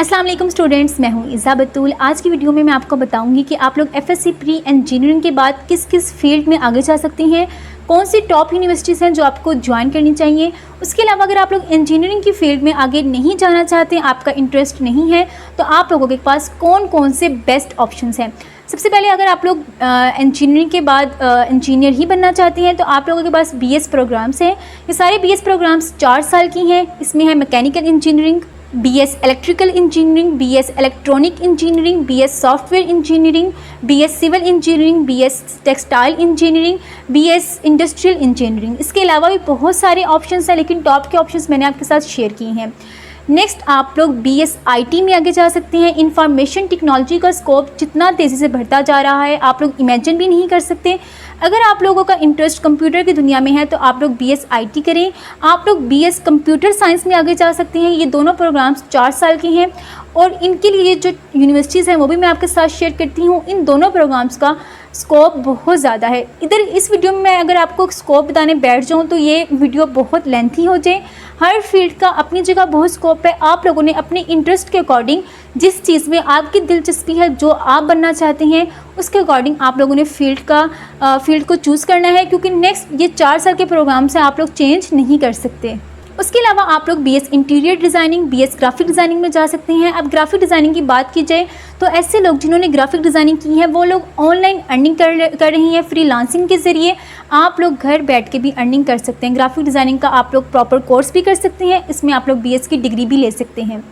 अस्सलाम वालेकुम स्टूडेंट्स, मैं हूँ इज़ा बतूल। आज की वीडियो में मैं आपको बताऊंगी कि आप लोग एफएससी प्री इंजीनियरिंग के बाद किस किस फील्ड में आगे जा सकती हैं, कौन सी टॉप यूनिवर्सिटीज़ हैं जो आपको ज्वाइन करनी चाहिए। उसके अलावा अगर आप लोग इंजीनियरिंग की फील्ड में आगे नहीं जाना चाहते, आपका इंटरेस्ट नहीं है, तो आप लोगों के पास कौन कौन से बेस्ट ऑप्शंस हैं। सबसे पहले अगर आप लोग इंजीनियरिंग के बाद इंजीनियर ही बनना चाहते हैं तो आप लोगों के पास बीएस प्रोग्राम्स हैं। ये सारे बीएस प्रोग्राम्स 4 साल की हैं। इसमें है mechanical engineering, BS electrical engineering, BS electronic engineering, BS software engineering, BS civil engineering, BS textile engineering, BS industrial engineering. इसके अलावा भी बहुत सारे ऑप्शंस हैं, लेकिन टॉप के ऑप्शंस मैंने आपके साथ शेयर किए हैं। नेक्स्ट आप लोग बीएस आईटी में आगे जा सकते हैं। इंफॉर्मेशन टेक्नोलॉजी का स्कोप जितना तेज़ी से बढ़ता जा रहा है, आप लोग इमेजिन भी नहीं कर सकते। अगर आप लोगों का इंटरेस्ट कंप्यूटर की दुनिया में है तो आप लोग बीएस आईटी करें। आप लोग बीएस कंप्यूटर साइंस में आगे जा सकते हैं। ये दोनों प्रोग्राम्स 4 साल के हैं और इनके लिए जो यूनिवर्सिटीज़ हैं वो भी मैं आपके साथ शेयर करती हूँ। इन दोनों प्रोग्राम्स का स्कोप बहुत ज़्यादा है। इधर इस वीडियो में मैं अगर आपको स्कोप बताने बैठ जाऊँ तो ये वीडियो बहुत लेंथी हो जाए। हर फील्ड का अपनी जगह बहुत स्कोप है। आप लोगों ने अपने इंटरेस्ट के अकॉर्डिंग, जिस चीज़ में आपकी दिलचस्पी है, जो आप बनना चाहते हैं, उसके अकॉर्डिंग आप लोगों ने फील्ड को चूज़ करना है, क्योंकि नेक्स्ट ये 4 साल के प्रोग्राम से आप लोग चेंज नहीं कर सकते। उसके अलावा आप लोग BS interior designing, BS graphic designing में जा सकते हैं। अब ग्राफिक डिज़ाइनिंग की बात की जाए तो ऐसे लोग जिन्होंने ग्राफिक डिज़ाइनिंग की है वो लोग ऑनलाइन अर्निंग कर रही हैं। फ्रीलांसिंग के ज़रिए आप लोग घर बैठ के भी अर्निंग कर सकते हैं। ग्राफिक डिज़ाइनिंग का आप लोग प्रॉपर कोर्स भी कर सकते हैं। इसमें आप लोग बीएस की डिग्री भी ले सकते हैं।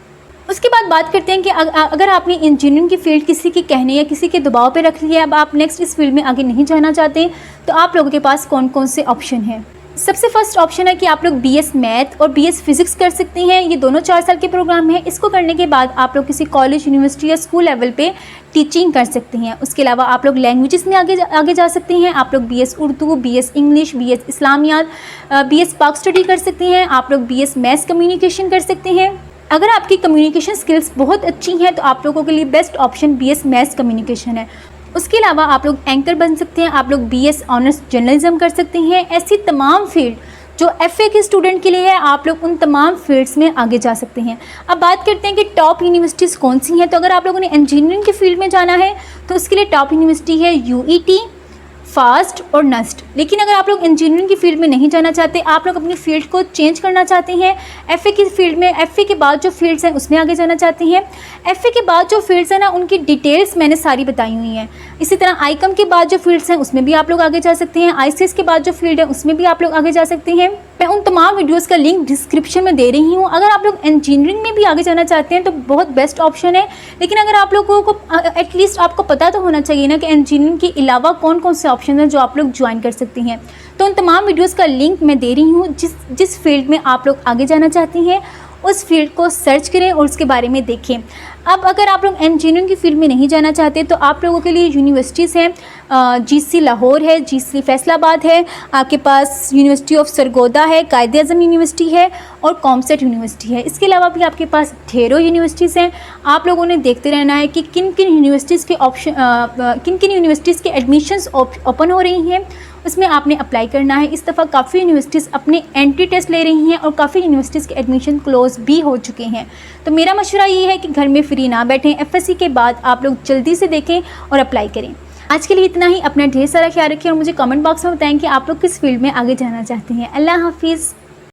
उसके बाद बात करते हैं कि अगर आपने इंजीनियरिंग की फील्ड किसी के कहने या किसी के दबाव पे रख लिया है, अब आप नेक्स्ट इस फील्ड में आगे नहीं जाना चाहते, तो आप लोगों के पास कौन कौन से ऑप्शन हैं। सबसे फर्स्ट ऑप्शन है कि आप लोग बीएस मैथ और बीएस फिज़िक्स कर सकते हैं। ये दोनों 4 साल के प्रोग्राम हैं। इसको करने के बाद आप लोग किसी कॉलेज, यूनिवर्सिटी या स्कूल लेवल पे टीचिंग कर सकते हैं। उसके अलावा आप लोग लैंग्वेजेस में आगे जा सकते हैं। आप लोग BS Urdu, BS English, BS Islamiyat, BS Pak study कर सकते हैं। आप लोग बीएस मैथ्स कम्युनिकेशन कर सकते हैं। अगर आपकी कम्युनिकेशन स्किल्स बहुत अच्छी हैं तो आप लोगों के लिए best option BS maths communication है। उसके अलावा आप लोग एंकर बन सकते हैं। आप लोग बीएस ऑनर्स जर्नलिज्म कर सकते हैं। ऐसी तमाम फील्ड जो एफए के स्टूडेंट के लिए है, आप लोग उन तमाम फील्ड्स में आगे जा सकते हैं। अब बात करते हैं कि टॉप यूनिवर्सिटीज़ कौन सी हैं। तो अगर आप लोगों ने इंजीनियरिंग की फील्ड में जाना है तो उसके लिए टॉप यूनिवर्सिटी है यूईटी, फास्ट और नस्ट। लेकिन अगर आप लोग इंजीनियरिंग की फील्ड में नहीं जाना चाहते, आप लोग अपनी फील्ड को चेंज करना चाहते हैं, एफए की फील्ड में, एफए के बाद जो फील्ड्स हैं उसमें आगे जाना चाहते हैं, एफए के बाद जो फील्ड्स हैं ना उनकी डिटेल्स मैंने सारी बताई हुई हैं। इसी तरह आईकम के बाद जो फील्ड्स हैं उसमें भी आप लोग आगे जा सकते हैं। आईसीएस के बाद जो फील्ड है उसमें भी आप लोग आगे जा सकते हैं। मैं उन तमाम वीडियोज़ का लिंक डिस्क्रिप्शन में दे रही हूँ। अगर आप लोग इंजीनियरिंग में भी आगे जाना चाहते हैं तो बहुत बेस्ट ऑप्शन है। लेकिन अगर आप लोगों को एटलीस्ट आपको पता तो होना चाहिए ना कि इंजीनियरिंग के अलावा कौन कौन से ऑप्शन हैं जो आप लोग ज्वाइन कर सकती हैं। तो उन तमाम वीडियोज़ का लिंक मैं दे रही हूँ। जिस फील्ड में आप लोग आगे जाना चाहती हैं उस फील्ड को सर्च करें और उसके बारे में देखें। अब अगर आप लोग इंजीनियरिंग की फील्ड में नहीं जाना चाहते तो आप लोगों के लिए यूनिवर्सिटीज़ हैं। जीसी लाहौर है, जीसी फैसलाबाद है, आपके पास यूनिवर्सिटी ऑफ सरगोदा है, कायदे आज़म यूनिवर्सिटी है और कॉमसेट यूनिवर्सिटी है। इसके अलावा भी आपके पास ढेरों यूनिवर्सिटीज़ हैं। आप लोगों ने देखते रहना है कि किन किन यूनिवर्सिटीज़ के एडमिशन्स ओपन हो रही हैं, उसमें आपने अप्लाई करना है। इस दफ़ा काफ़ी यूनिवर्सिटीज़ अपने एंट्री टेस्ट ले रही हैं और काफ़ी यूनिवर्सिटीज़ के एडमिशन क्लोज भी हो चुके हैं। तो मेरा मशवरा ये है कि घर में फ्री ना बैठें, एफएससी के बाद आप लोग जल्दी से देखें और अप्लाई करें। आज के लिए इतना ही। अपना ढेर सारा ख्याल रखें और मुझे कमेंट बॉक्स में बताएं कि आप लोग किस फील्ड में आगे जाना चाहते हैं। अल्लाह हाफिज़।